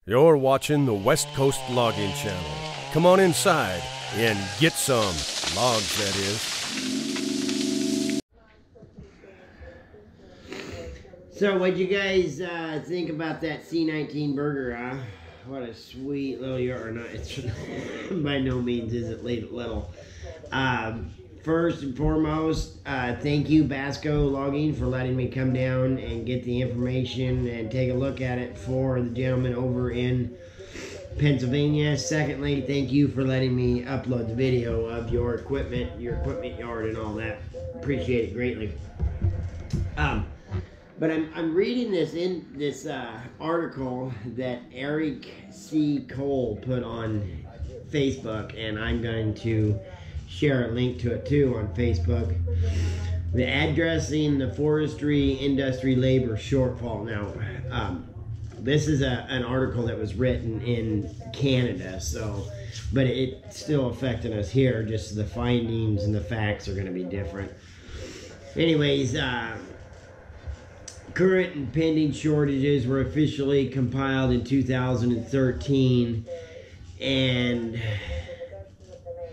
You're watching the West Coast Logging Channel. Come on inside and get some logs, that is. So what'd you guys think about that C19 burger, huh? What a sweet little yard. Not, it's by no means is it little. First and foremost, thank you Basco Logging for letting me come down and get the information and take a look at it for the gentleman over in Pennsylvania. Secondly, thank you for letting me upload the video of your equipment yard and all that. Appreciate it greatly. But I'm reading this article that Eric C. Cole put on Facebook, and I'm going to share a link to it too on Facebook. Addressing the forestry industry labor shortfall. Now, this is an article that was written in Canada, but it's still affecting us here. Just the findings and the facts are going to be different. Anyways, current and pending shortages were officially compiled in 2013, and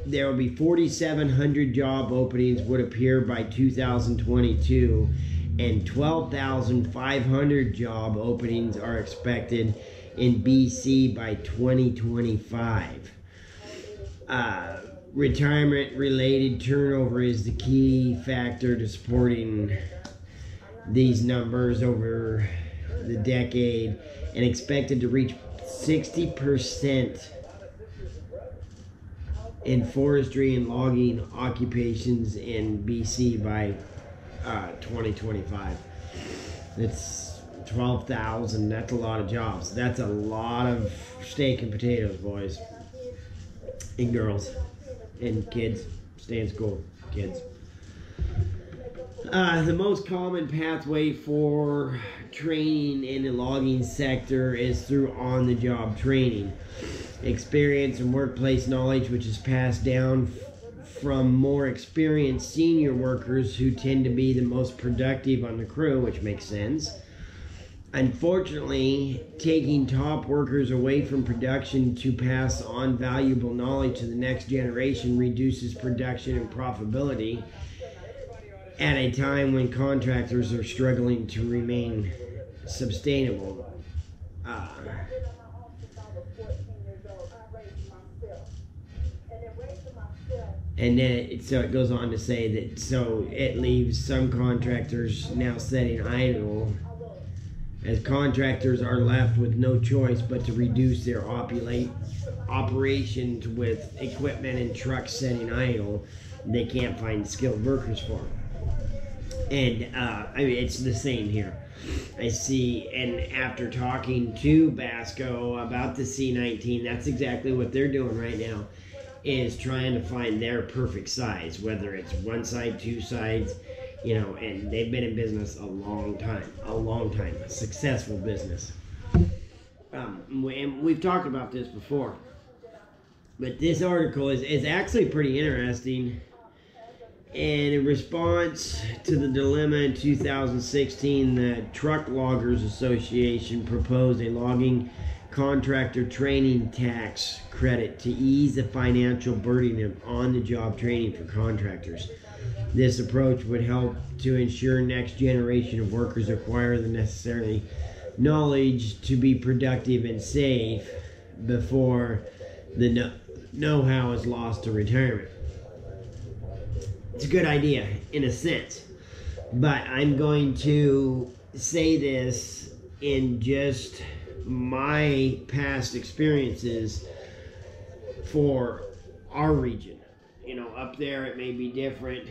there will be 4,700 job openings would appear by 2022, and 12,500 job openings are expected in BC by 2025. Retirement-related turnover is the key factor to supporting these numbers over the decade, and expected to reach 60% in forestry and logging occupations in BC by 2025. It's 12,000. That's a lot of jobs. That's a lot of steak and potatoes, boys and girls and kids. Stay in school, kids. The most common pathway for training in the logging sector is through on-the-job training. Experience and workplace knowledge, which is passed down from more experienced senior workers who tend to be the most productive on the crew, which makes sense. Unfortunately, taking top workers away from production to pass on valuable knowledge to the next generation reduces production and profitability at a time when contractors are struggling to remain sustainable. And then so it goes on to say that it leaves some contractors now sitting idle, as contractors are left with no choice but to reduce their operations with equipment and trucks sitting idle. They can't find skilled workers for them. And I mean, it's the same here. I see, and after talking to Basco about the C19, that's exactly what they're doing right now, is trying to find their perfect size, whether it's one side, two sides, and they've been in business a long time, a successful business. And we've talked about this before, but this article is actually pretty interesting. And in response to the dilemma in 2016, the Truck Loggers Association proposed a logging contractor training tax credit to ease the financial burden of on-the-job training for contractors. This approach would help to ensure next generation of workers acquire the necessary knowledge to be productive and safe before the know-how is lost to retirement. It's a good idea in a sense, but I'm going to say this in just my past experiences for our region. Up there it may be different.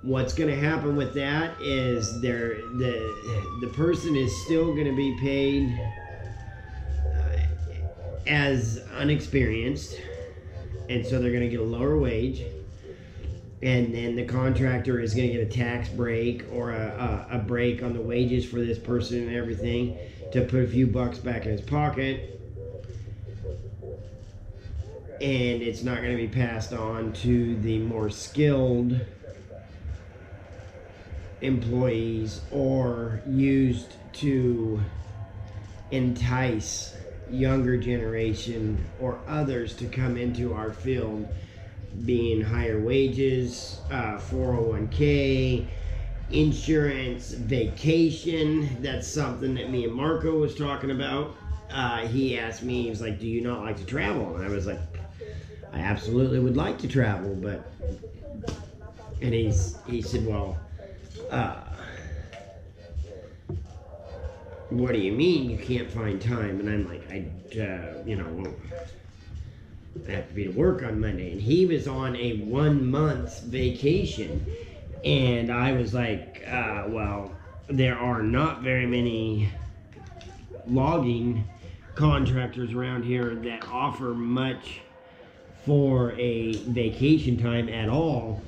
What's going to happen with that is the person is still going to be paid as unexperienced, and so they're going to get a lower wage. And then the contractor is going to get a tax break or a break on the wages for this person and everything to put a few bucks back in his pocket. And it's not going to be passed on to the more skilled employees or used to entice younger generation or others to come into our field, being higher wages, 401k, insurance, vacation. That's something that me and Marco was talking about. He asked me, he was like, do you not like to travel? And I was like, I absolutely would like to travel, but, and he said, well, what do you mean you can't find time? And I'm like, I have to be to work on Monday. And he was on a 1 month vacation. And I was like, well, there are not very many logging contractors around here that offer much for a vacation time at all,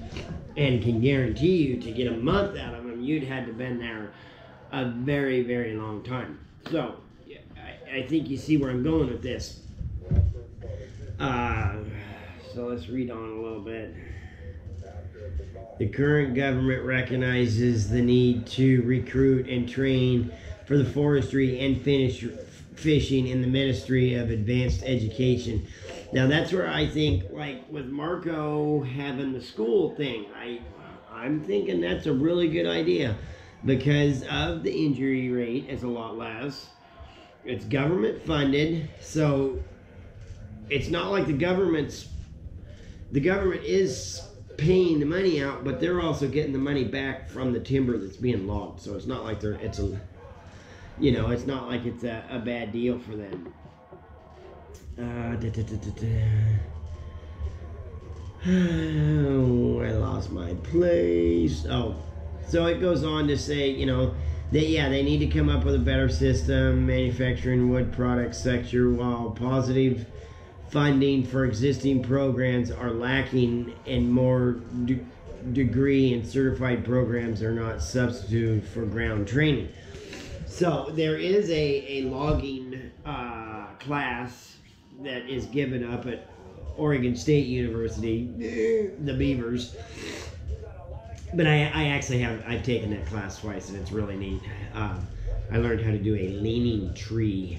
and can guarantee you to get a month out of them, you'd had to been there a very, very long time. So I think you see where I'm going with this. So let's read on a little bit. The current government recognizes the need to recruit and train for the forestry and fishing in the Ministry of Advanced Education. Now that's where I think, like with Marco having the school thing, I'm thinking that's a really good idea, because of the injury rate is a lot less. It's government funded, so it's not like the government is paying the money out, but they're also getting the money back from the timber that's being logged. So it's not like it's not like it's a bad deal for them. Oh, I lost my place. Oh, so it goes on to say, they need to come up with a better system, manufacturing wood products sector, while positive funding for existing programs are lacking, and more degree and certified programs are not substitute for ground training. So there is a logging class that is given up at Oregon State University, the Beavers. But I've taken that class twice, and it's really neat. I learned how to do a leaning tree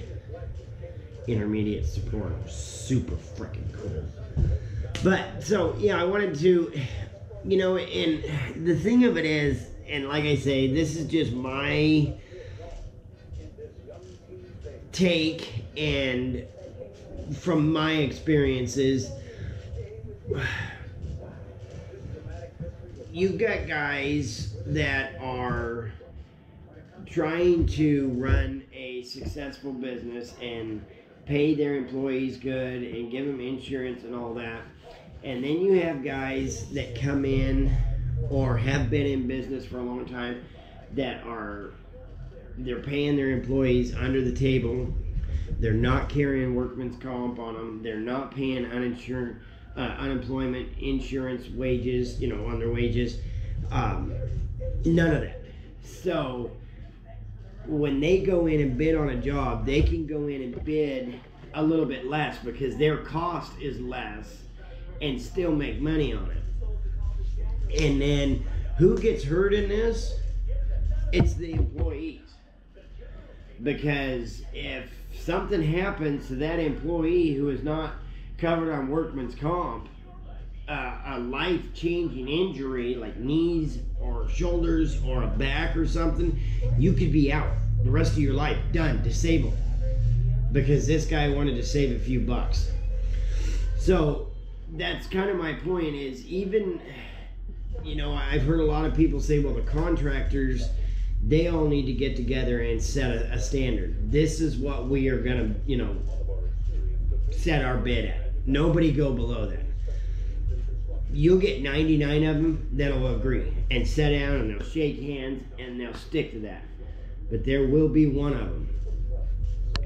intermediate support. Super freaking cool. But so yeah, I wanted to, and the thing of it is, and like I say, this is just my take, and from my experiences, you've got guys that are trying to run a successful business and pay their employees good and give them insurance and all that. And then you have guys that come in or have been in business for a long time that they're paying their employees under the table. They're not carrying workman's comp on them. They're not paying unemployment insurance wages, on their wages. None of that. So when they go in and bid on a job, they can go in and bid a little bit less because their cost is less and still make money on it. And then who gets hurt in this? It's the employees. Because if something happens to that employee who is not covered on workman's comp, a life-changing injury like knees or shoulders or a back or something, you could be out the rest of your life, done, disabled, because this guy wanted to save a few bucks. So that's kind of my point, is even, I've heard a lot of people say, well, the contractors, they all need to get together and set a standard. This is what we are going to, set our bid at. Nobody go below that. You'll get 99 of them that'll agree and sit down and they'll shake hands and they'll stick to that. But there will be one of them.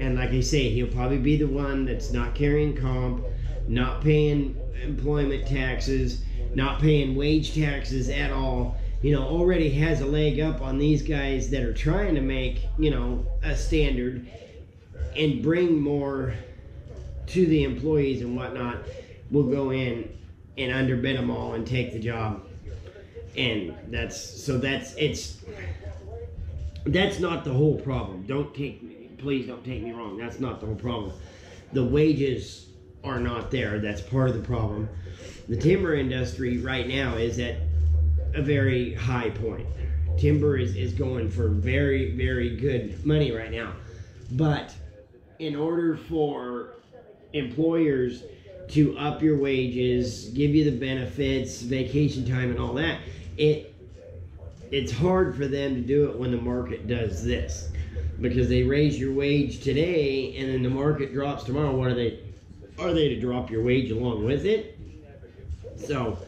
And like I say, he'll probably be the one that's not carrying comp, not paying employment taxes, not paying wage taxes at all. Already has a leg up on these guys that are trying to make, a standard and bring more to the employees and whatnot. Will go in and underbid them all and take the job. And that's not the whole problem. Don't please don't take me wrong. That's not the whole problem. The wages are not there. That's part of the problem. The timber industry right now is at a very high point. Timber is going for very, very good money right now. But in order for employers to up your wages, give you the benefits, vacation time and all that, it's hard for them to do it when the market does this. Because they raise your wage today and then the market drops tomorrow. What are they? Are they to drop your wage along with it? So,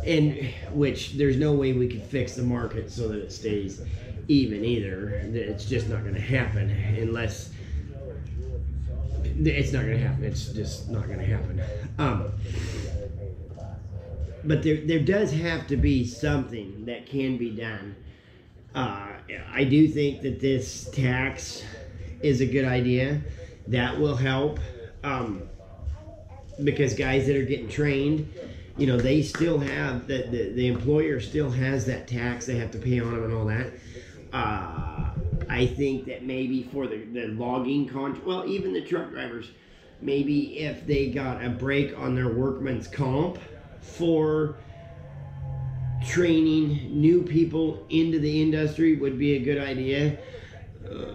and which there's no way we could fix the market so that it stays even either. It's just not going to happen unless it's not going to happen. It's just not going to happen. But there does have to be something that can be done. I do think that this tax is a good idea. That will help. Because guys that are getting trained, you know, they still have the employer still has that tax they have to pay on them and all that. I think that maybe for the logging contract, well, even the truck drivers, maybe if they got a break on their workman's comp for training new people into the industry would be a good idea.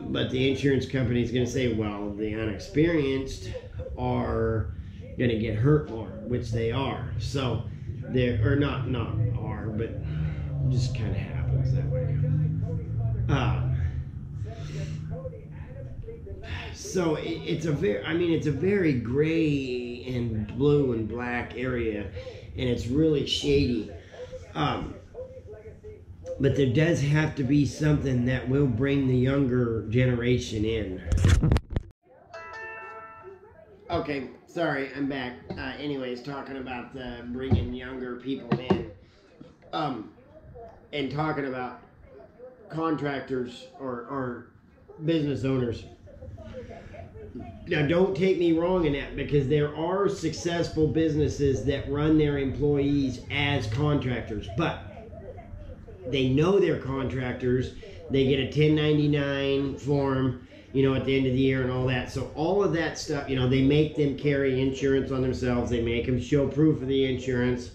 But the insurance company is going to say, well, the unexperienced are going to get hurt more, which they are. So they're not are, but just kind of happens that way. So it's a very gray and blue and black area, and it's really shady. But there does have to be something that will bring the younger generation in. Okay, sorry, I'm back. Anyways, talking about bringing younger people in, and talking about contractors or business owners. Now, don't take me wrong in that, because there are successful businesses that run their employees as contractors, but they know they're contractors. They get a 1099 form, you know, at the end of the year and all that. So all of that stuff, you know, they make them carry insurance on themselves. They make them show proof of the insurance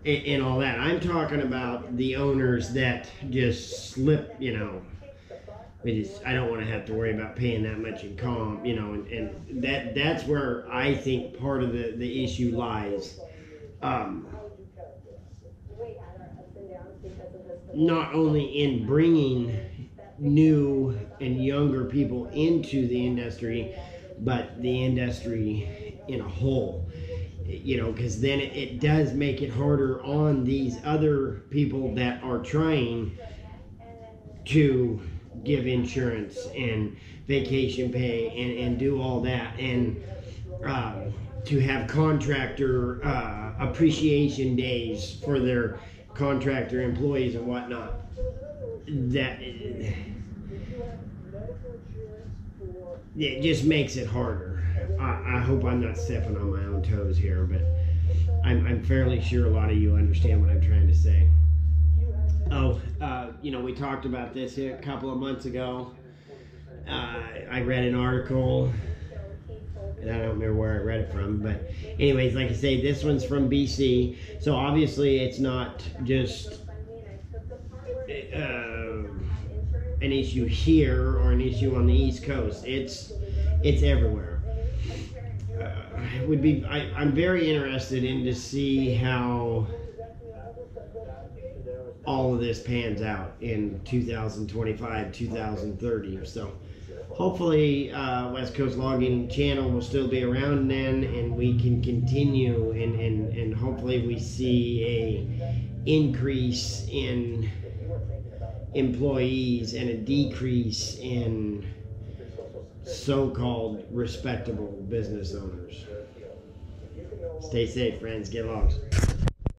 and all that. I'm talking about the owners that just slip, you know. I don't want to have to worry about paying that much in comp, you know, and that's where I think part of the issue lies. Not only in bringing new and younger people into the industry, but the industry in a whole, you know, because then it does make it harder on these other people that are trying to give insurance and vacation pay and do all that, and to have contractor appreciation days for their contractor employees and whatnot. That it just makes it harder. I hope I'm not stepping on my own toes here, but I'm fairly sure a lot of you understand what I'm trying to say. You know, we talked about this here a couple of months ago. I read an article, and I don't remember where I read it from, but anyways, like I say, this one's from BC, so obviously it's not just an issue here or an issue on the East Coast. It's everywhere. I'm very interested in to see how all of this pans out in 2025, 2030. So hopefully West Coast Logging Channel will still be around then, and we can continue, and hopefully we see a increase in employees and a decrease in so-called respectable business owners. Stay safe, friends. Get logs.